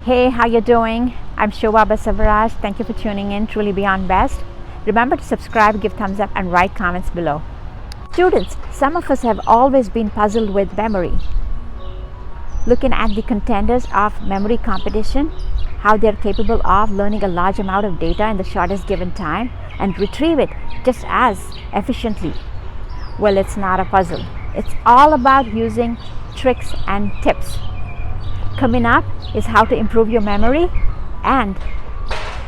Hey, how you doing? I'm Shobha Basavaraj. Thank you for tuning in. Truly Beyond Best. Remember to subscribe, give thumbs up, and write comments below. Students, some of us have always been puzzled with memory. Looking at the contenders of memory competition, how they're capable of learning a large amount of data in the shortest given time and retrieve it just as efficiently. Well, it's not a puzzle. It's all about using tricks and tips. Coming up is how to improve your memory and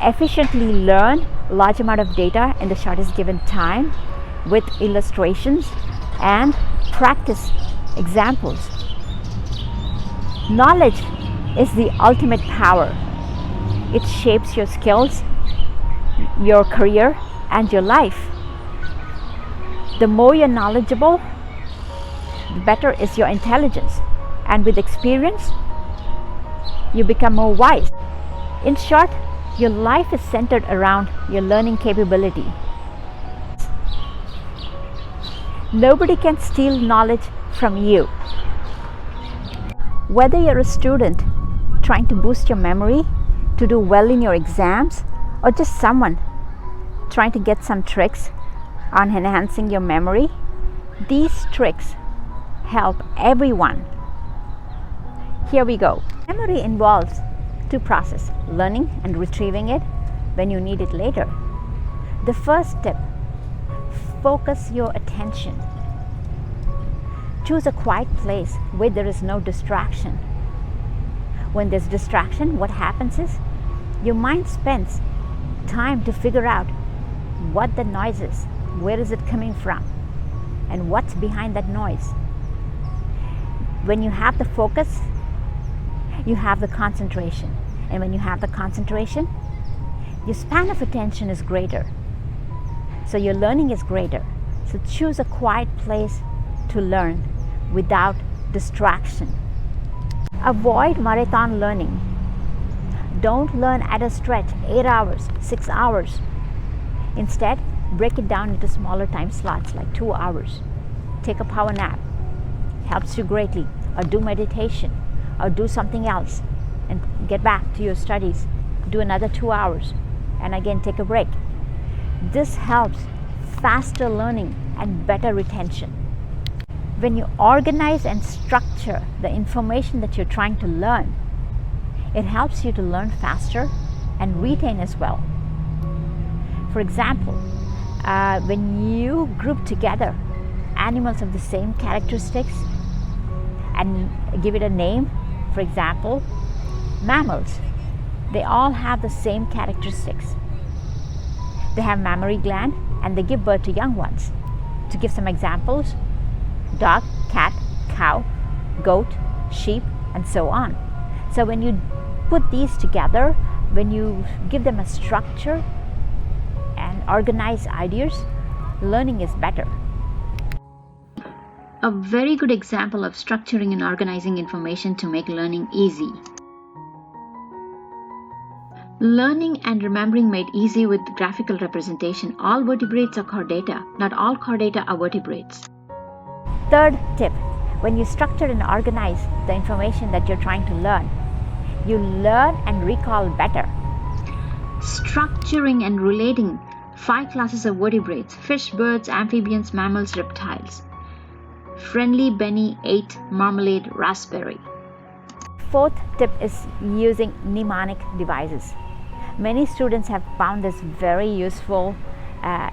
efficiently learn a large amount of data in the shortest given time with illustrations and practice examples. Knowledge is the ultimate power. It shapes your skills, your career, and your life. The more you're knowledgeable, the better is your intelligence, and with experience, you become more wise. In short, your life is centered around your learning capability. Nobody can steal knowledge from you. Whether you're a student trying to boost your memory to do well in your exams, or just someone trying to get some tricks on enhancing your memory, these tricks help everyone. Here we go. Memory involves two processes: learning and retrieving it when you need it later. The first step: focus your attention. Choose a quiet place where there is no distraction. When there's distraction, what happens is your mind spends time to figure out what the noise is, where is it coming from, and what's behind that noise. When you have the focus, you have the concentration. And when you have the concentration, your span of attention is greater. So your learning is greater. So choose a quiet place to learn without distraction. Avoid marathon learning. Don't learn at a stretch 8 hours, 6 hours. Instead, break it down into smaller time slots like 2 hours. Take a power nap. Helps you greatly. Or do meditation. Or do something else and get back to your studies. Do another 2 hours and again take a break. This helps faster learning and better retention. When you organize and structure the information that you're trying to learn, it helps you to learn faster and retain as well. For example, when you group together animals of the same characteristics and give it a name, for example, mammals, they all have the same characteristics. They have mammary gland and they give birth to young ones. To give some examples: dog, cat, cow, goat, sheep, and so on. So when you put these together, when you give them a structure and organize ideas, learning is better. A very good example of structuring and organizing information to make learning easy. Learning and remembering made easy with graphical representation. All vertebrates are chordata. Not all chordata are vertebrates. Third tip: when you structure and organize the information that you're trying to learn, you learn and recall better. Structuring and relating 5 classes of vertebrates: fish, birds, amphibians, mammals, reptiles. Friendly Benny ate marmalade raspberry. Fourth tip is using mnemonic devices. Many students have found this very useful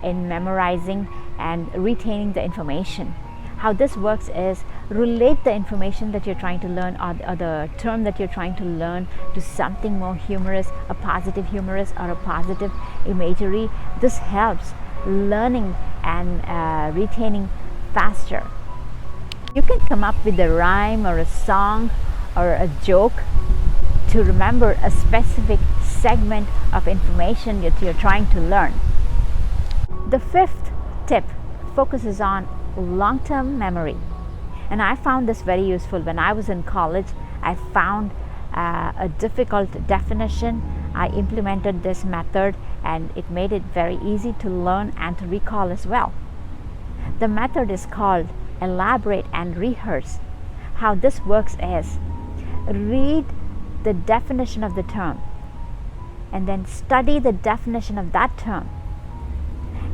in memorizing and retaining the information. How this works is relate the information that you're trying to learn or the term that you're trying to learn to something more humorous, a positive humorous or a positive imagery. This helps learning and retaining faster. You can come up with a rhyme or a song or a joke to remember a specific segment of information that you're trying to learn. The fifth tip focuses on long-term memory. And I found this very useful. When I was in college, I found a difficult definition. I implemented this method and it made it very easy to learn and to recall as well. The method is called elaborate and rehearse. How this works is read the definition of the term, and then study the definition of that term,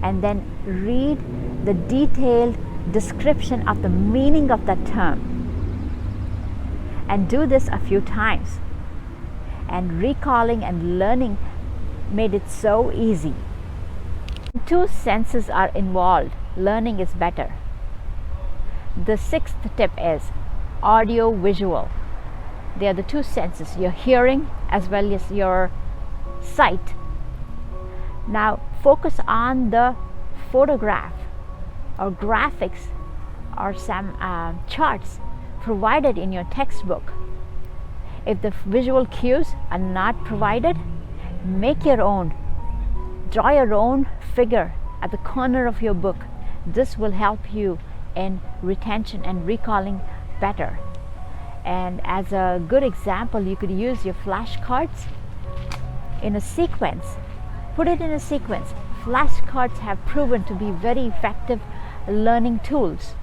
and then read the detailed description of the meaning of that term, and do this a few times. And recalling and learning made it so easy. When two senses are involved, learning is better. The sixth tip is audio visual. They are the two senses, your hearing as well as your sight. Now focus on the photograph or graphics or some charts provided in your textbook. If the visual cues are not provided, make your own. Draw your own figure at the corner of your book. This will help you in retention and recalling better. And as a good example, you could use your flashcards in a sequence. Put it in a sequence. Flashcards have proven to be very effective learning tools.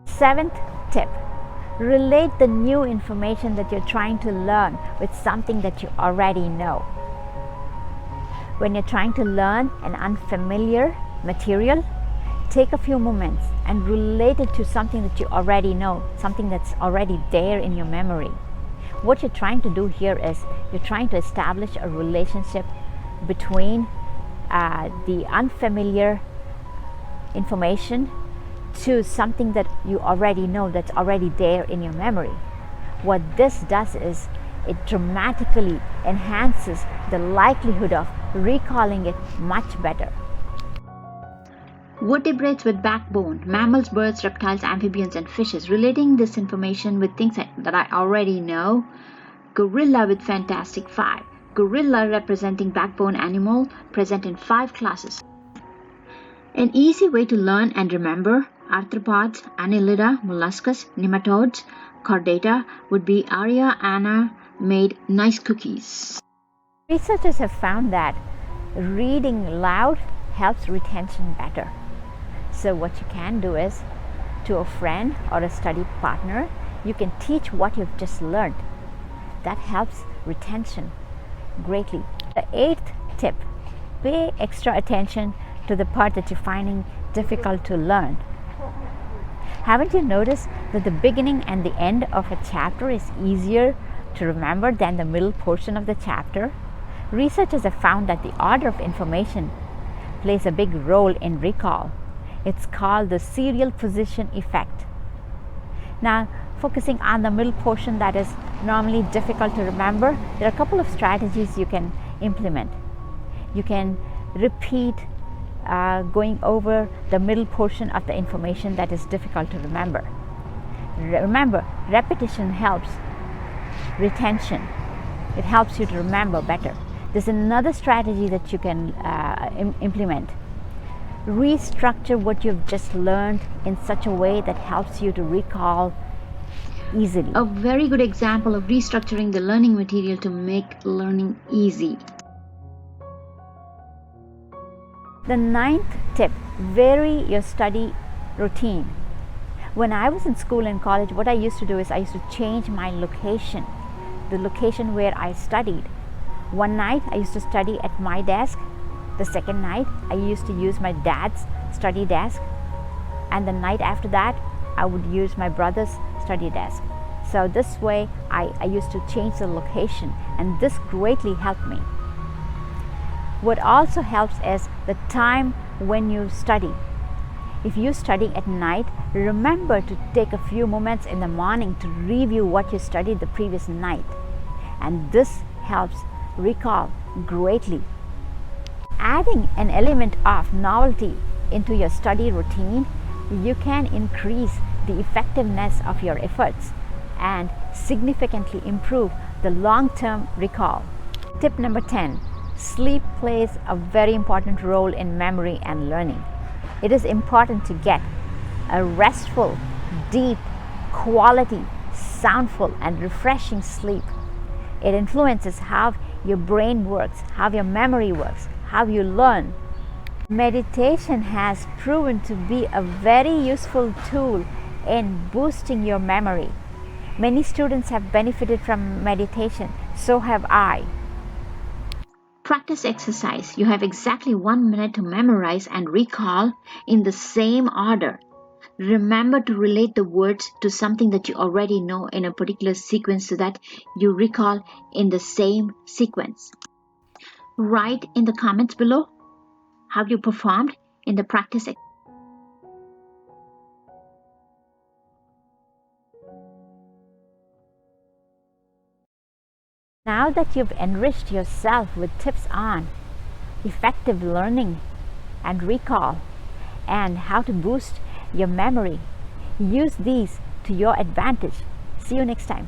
Seventh tip, relate the new information that you're trying to learn with something that you already know. When you're trying to learn an unfamiliar material, take a few moments and relate it to something that you already know, something that's already there in your memory. What you're trying to do here is you're trying to establish a relationship between the unfamiliar information to something that you already know, that's already there in your memory. What this does is it dramatically enhances the likelihood of recalling it much better. Vertebrates with backbone, mammals, birds, reptiles, amphibians, and fishes. Relating this information with things that I already know. Gorilla with Fantastic Five. Gorilla representing backbone animal present in 5 classes. An easy way to learn and remember arthropods, annelida, molluscus, nematodes, chordata would be Arya Anna made nice cookies. Researchers have found that reading loud helps retention better. So what you can do is, to a friend or a study partner, you can teach what you've just learned. That helps retention greatly. The 8th tip, pay extra attention to the part that you're finding difficult to learn. Haven't you noticed that the beginning and the end of a chapter is easier to remember than the middle portion of the chapter? Researchers have found that the order of information plays a big role in recall. It's called the serial position effect. Now, focusing on the middle portion that is normally difficult to remember, there are a couple of strategies you can implement. You can repeat going over the middle portion of the information that is difficult to remember. Remember, repetition helps retention. It helps you to remember better. There's another strategy that you can implement. Restructure what you've just learned in such a way that helps you to recall easily. A very good example of restructuring the learning material to make learning easy. The 9th tip, vary your study routine. When I was in school and college, what I used to do is I used to change my location, the location where I studied. One night I used to study at my desk. The second night I used to use my dad's study desk. And the night after that I would use my brother's study desk. So this way I used to change the location, and this greatly helped me. What also helps is the time when you study. If you study at night, remember to take a few moments in the morning to review what you studied the previous night. And this helps recall greatly. Adding an element of novelty into your study routine, you can increase the effectiveness of your efforts and significantly improve the long-term recall. Tip number 10. Sleep plays a very important role in memory and learning. It is important to get a restful, deep, quality, soundful, and refreshing sleep. It influences how your brain works, how your memory works, how you learn. Meditation has proven to be a very useful tool in boosting your memory. Many students have benefited from meditation, so have I. Practice exercise. You have exactly 1 minute to memorize and recall in the same order. Remember to relate the words to something that you already know in a particular sequence so that you recall in the same sequence. Write in the comments below how you performed in the practice. Now that you've enriched yourself with tips on effective learning and recall and how to boost your memory, use these to your advantage. See you next time.